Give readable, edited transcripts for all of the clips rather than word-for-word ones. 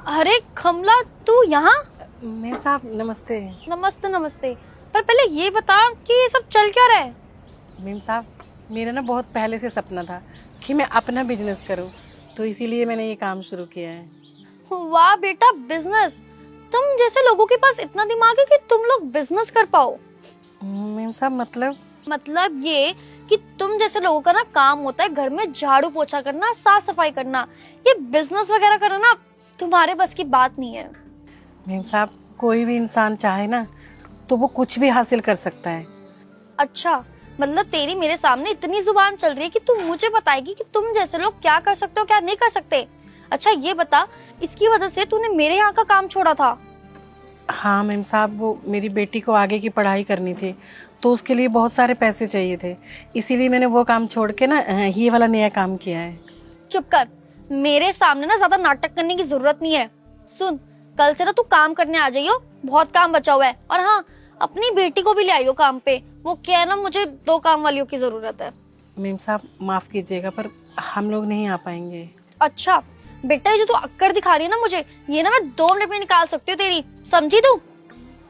अरे कमला, तू यहाँ? मेम साहब नमस्ते। नमस्ते नमस्ते। पर पहले ये बता कि ये सब चल क्या रहा है? मेम साहब मेरा ना बहुत पहले से सपना था कि मैं अपना बिजनेस करूं, तो इसीलिए मैंने ये काम शुरू किया है। वाह बेटा, बिजनेस! तुम जैसे लोगों के पास इतना दिमाग है कि तुम लोग बिजनेस कर पाओ। मेम साहब मतलब ये कि तुम जैसे लोगों का ना काम होता है घर में झाड़ू पोछा करना, साफ सफाई करना। ये बिजनेस वगैरह करना ना तुम्हारे बस की बात नहीं है। मेम साहब कोई भी इंसान चाहे ना तो वो कुछ भी हासिल कर सकता है। अच्छा, मतलब तेरी मेरे सामने इतनी जुबान चल रही है कि तू मुझे बताएगी कि तुम जैसे लोग क्या कर सकते हो क्या नहीं कर सकते। अच्छा ये बता, इसकी वजह से तूने मेरे यहाँ का काम छोड़ा था? हाँ मेम साहब, वो मेरी बेटी को आगे की पढ़ाई करनी थी तो उसके लिए बहुत सारे पैसे चाहिए थे, इसीलिए मैंने वो काम छोड़ के ना ये वाला नया काम किया है। चुप कर, मेरे सामने ना ज्यादा नाटक करने की जरूरत नहीं है। सुन, कल से ना तू काम करने आ जाइयो, बहुत काम बचा हुआ है। और हाँ, अपनी बेटी को भी ले आइयो काम पे। वो क्या है ना, मुझे 2 काम वालियों की जरूरत है। मेम साहब माफ़ कीजिएगा पर हम लोग नहीं आ पाएंगे। अच्छा बेटा, ये जो तू अक्कड़ दिखा रही है ना मुझे, ये ना मैं 2 मिनट में निकाल सकती हूँ तेरी, समझी तू?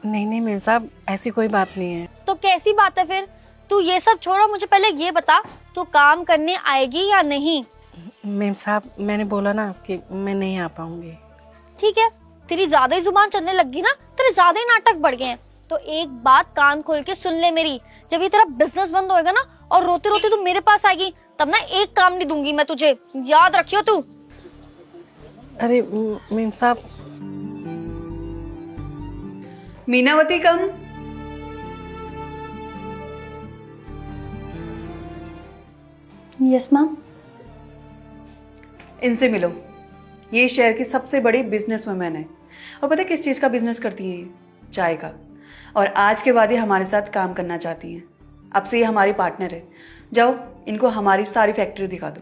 नहीं नहीं मेम साहब ऐसी कोई बात नहीं है। तो कैसी बात है फिर? तू ये सब छोड़ो, मुझे पहले ये बता, तू काम करने आएगी या नहीं? मेम साहब मैंने बोला ना कि मैं नहीं आ पाऊंगी। ठीक है, तेरी ज्यादा ही जुबान चलने लग गई ना, तेरे ज्यादा ही नाटक बढ़ गए हैं। तो एक बात कान खोल के सुन ले मेरी, जब ये तेरा बिजनेस बंद होएगा ना और रोते रोते तू मेरे पास आएगी, तब ना एक काम नहीं दूंगी मैं तुझे, याद रखियो तू। अरे मेम साहब। मीनावती कम। Yes ma'am. इनसे मिलो, ये शहर की सबसे बड़ी बिजनेस वुमेन है। और पता है किस चीज़ का बिजनेस करती है? ये चाय का। और आज के बाद ये हमारे साथ काम करना चाहती हैं। अब से ये हमारी पार्टनर है। जाओ, इनको हमारी सारी फैक्ट्री दिखा दो।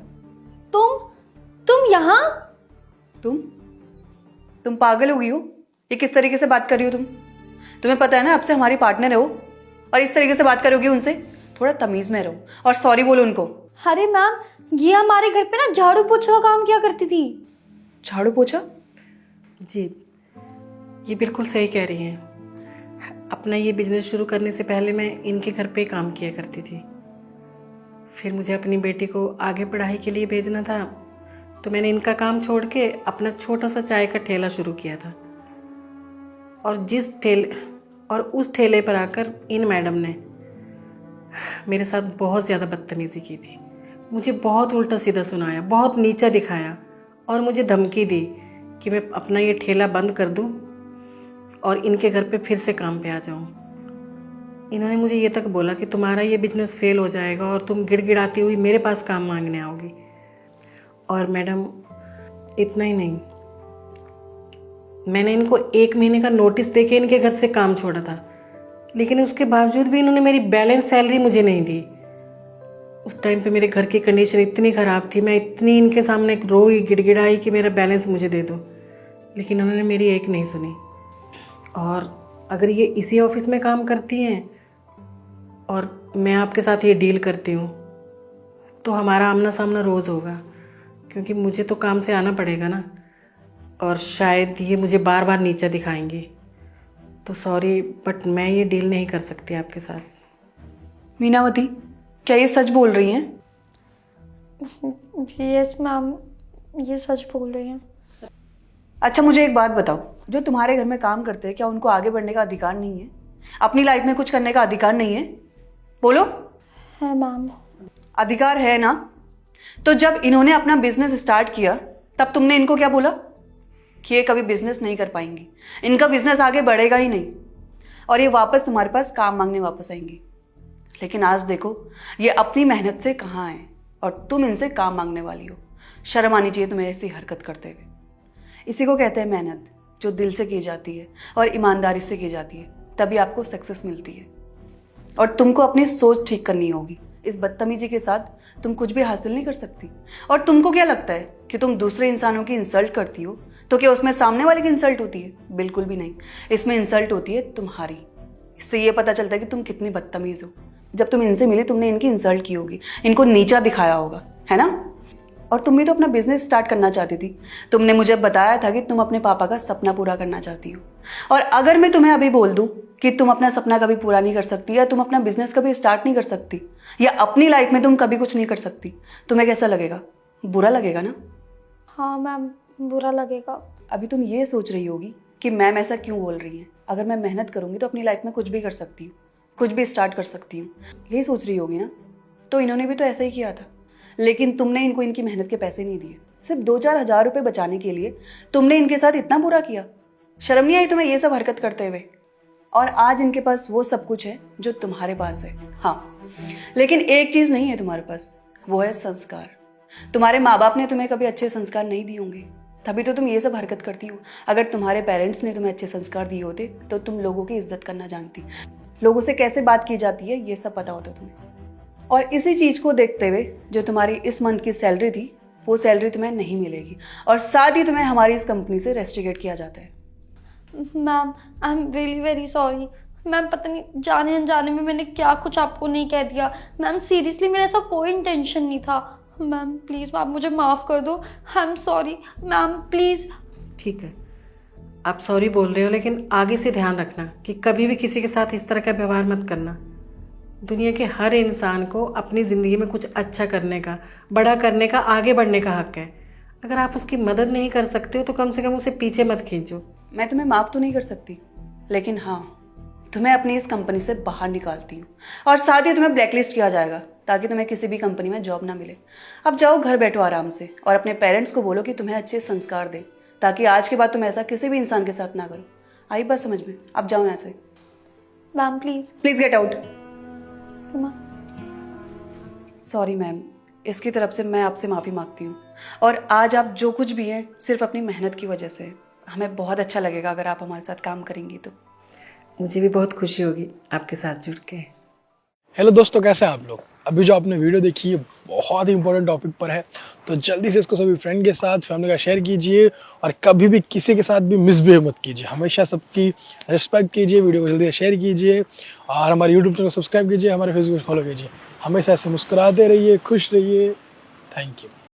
तुम यहाँ? तुम पागल हो गई हो? ये किस तरीके से बात कर रही हो तुम? तुम्हें पता है ना अब से हमारी पार्टनर है वो, और इस तरीके से बात करोगी उनसे? थोड़ा तमीज में रहो और सॉरी बोलो उनको। अरे मैम, ये हमारे घर पे ना झाड़ू पोछा का काम किया करती थी। झाड़ू पोछा? जी ये बिल्कुल सही कह रही हैं। अपना ये बिजनेस शुरू करने से पहले मैं इनके घर पे काम किया करती थी। फिर मुझे अपनी बेटी को आगे पढ़ाई के लिए भेजना था, तो मैंने इनका काम छोड़ के अपना छोटा सा चाय का ठेला शुरू किया था। और उस ठेले पर आकर इन मैडम ने मेरे साथ बहुत ज़्यादा बदतमीज़ी की थी। मुझे बहुत उल्टा सीधा सुनाया, बहुत नीचा दिखाया और मुझे धमकी दी कि मैं अपना ये ठेला बंद कर दूं और इनके घर पे फिर से काम पे आ जाऊं। इन्होंने मुझे ये तक बोला कि तुम्हारा ये बिजनेस फेल हो जाएगा और तुम गिड़गिड़ाती हुई मेरे पास काम मांगने आओगी। और मैडम इतना ही नहीं, मैंने इनको 1 महीने का नोटिस देके इनके घर से काम छोड़ा था, लेकिन उसके बावजूद भी इन्होंने मेरी बैलेंस सैलरी मुझे नहीं दी। उस टाइम पे मेरे घर की कंडीशन इतनी ख़राब थी, मैं इतनी इनके सामने रोई गिड़गिड़ाई कि मेरा बैलेंस मुझे दे दो, लेकिन उन्होंने मेरी एक नहीं सुनी। और अगर ये इसी ऑफिस में काम करती हैं और मैं आपके साथ ये डील करती हूँ तो हमारा आमना सामना रोज़ होगा, क्योंकि मुझे तो काम से आना पड़ेगा ना, और शायद ये मुझे बार बार नीचा दिखाएंगी। तो सॉरी बट मैं ये डील नहीं कर सकती आपके साथ। मीनावती, क्या ये सच बोल रही हैं? यस मैम, ये सच बोल रही हैं। अच्छा मुझे एक बात बताओ, जो तुम्हारे घर में काम करते हैं क्या उनको आगे बढ़ने का अधिकार नहीं है? अपनी लाइफ में कुछ करने का अधिकार नहीं है? बोलो। है मैम। अधिकार है ना? तो जब इन्होंने अपना बिजनेस स्टार्ट किया तब तुमने इनको क्या बोला? कि ये कभी बिजनेस नहीं कर पाएंगी, इनका बिजनेस आगे बढ़ेगा ही नहीं, और ये वापस तुम्हारे पास काम मांगने वापस आएंगी। लेकिन आज देखो ये अपनी मेहनत से कहाँ हैं और तुम इनसे काम मांगने वाली हो। शर्म आनी चाहिए तुम्हें ऐसी हरकत करते हुए। इसी को कहते हैं मेहनत, जो दिल से की जाती है और ईमानदारी से की जाती है, तभी आपको सक्सेस मिलती है। और तुमको अपनी सोच ठीक करनी होगी। इस बदतमीजी के साथ तुम कुछ भी हासिल नहीं कर सकती। और तुमको क्या लगता है कि तुम दूसरे इंसानों की इंसल्ट करती हो तो क्या उसमें सामने वाले की इंसल्ट होती है? बिल्कुल भी नहीं, इसमें इंसल्ट होती है तुम्हारी। इससे ये पता चलता है कि तुम कितनी बदतमीज हो। जब तुम इनसे मिली तुमने इनकी इंसल्ट की होगी, इनको नीचा दिखाया होगा, है ना? और तुम भी तो अपना बिजनेस स्टार्ट करना चाहती थी। तुमने मुझे बताया था कि तुम अपने पापा का सपना पूरा करना चाहती हो, और अगर मैं तुम्हें अभी बोल दूं कि तुम अपना सपना कभी पूरा नहीं कर सकती, या तुम अपना बिजनेस कभी स्टार्ट नहीं कर सकती, या अपनी लाइफ में तुम कभी कुछ नहीं कर सकती, तुम्हें कैसा लगेगा? बुरा लगेगा ना? हाँ मैम, बुरा लगेगा। अभी तुम ये सोच रही होगी कि मैम ऐसा क्यों बोल रही हैं, अगर मैं मेहनत करूंगी तो अपनी लाइफ में कुछ भी कर सकती हूँ, कुछ भी स्टार्ट कर सकती हूँ, यही सोच रही होगी ना? तो इन्होंने भी तो ऐसा ही किया था, लेकिन तुमने इनको इनकी मेहनत के पैसे नहीं दिए। सिर्फ 2-4 हज़ार रुपये बचाने के लिए तुमने इनके साथ इतना बुरा किया। शर्म नहीं आई तुम्हें ये सब हरकत करते हुए? और आज इनके पास वो सब कुछ है जो तुम्हारे पास है, हाँ, लेकिन एक चीज़ नहीं है तुम्हारे पास, वो है संस्कार। तुम्हारे माँ बाप ने तुम्हें कभी अच्छे संस्कार नहीं दिए होंगे, तभी तो तुम ये सब हरकत करती हो। अगर तुम्हारे पेरेंट्स ने तुम्हें अच्छे संस्कार दिए होते तो तुम लोगों की इज्जत करना जानती, लोगों से कैसे बात की जाती है ये सब पता होता तुम्हें। और इसी चीज़ को देखते हुए जो तुम्हारी इस मंथ की सैलरी थी वो सैलरी तुम्हें नहीं मिलेगी, और साथ ही तुम्हें हमारी इस कंपनी से रेस्ट्रिकेट किया जाता है। Ma'am I am really very sorry ma'am, पता नहीं जाने अनजाने में मैंने क्या कुछ आपको नहीं कह दिया। मैम सीरियसली मेरा ऐसा कोई इंटेंशन नहीं था। मैम प्लीज़ आप मुझे माफ़ कर दो, I am sorry ma'am, please. ठीक है, आप सॉरी बोल रहे हो, लेकिन आगे से ध्यान रखना कि कभी भी किसी के साथ इस तरह का व्यवहार मत करना। दुनिया के हर इंसान को अपनी ज़िंदगी में कुछ अच्छा करने का, बड़ा करने का, आगे बढ़ने का हक है। अगर आप उसकी मदद नहीं कर सकते हो तो कम से कम उसे पीछे मत खींचो। मैं तुम्हें माफ़ तो नहीं कर सकती, लेकिन हाँ, तुम्हें अपनी इस कंपनी से बाहर निकालती हूँ, और साथ ही तुम्हें ब्लैकलिस्ट किया जाएगा ताकि तुम्हें किसी भी कंपनी में जॉब ना मिले। अब जाओ, घर बैठो आराम से, और अपने पेरेंट्स को बोलो कि तुम्हें अच्छे संस्कार दे, ताकि आज के बाद तुम ऐसा किसी भी इंसान के साथ ना करो। आई बात समझ में? अब जाओ यहाँ से। Ma'am please get out. Ma'am. Sorry ma'am, इसकी तरफ से मैं आपसे माफ़ी मांगती हूँ, और आज आप जो कुछ भी हैं सिर्फ अपनी मेहनत की वजह से। हमें बहुत अच्छा लगेगा अगर आप हमारे साथ काम करेंगी तो। मुझे भी बहुत खुशी होगी आपके साथ जुड़ के। हेलो दोस्तों, कैसे हैं आप लोग? अभी जो आपने वीडियो देखी है बहुत ही इंपॉर्टेंट टॉपिक पर है, तो जल्दी से इसको सभी फ्रेंड के साथ, फैमिली का शेयर कीजिए, और कभी भी किसी के साथ भी मिसबिहेव मत कीजिए। हमेशा सबकी रिस्पेक्ट कीजिए, वीडियो को जल्दी से शेयर कीजिए, और हमारे यूट्यूब चैनल को सब्सक्राइब कीजिए, हमारे फेसबुक फॉलो कीजिए। हमेशा ऐसे मुस्कुराते रहिए, खुश रहिए। Thank you.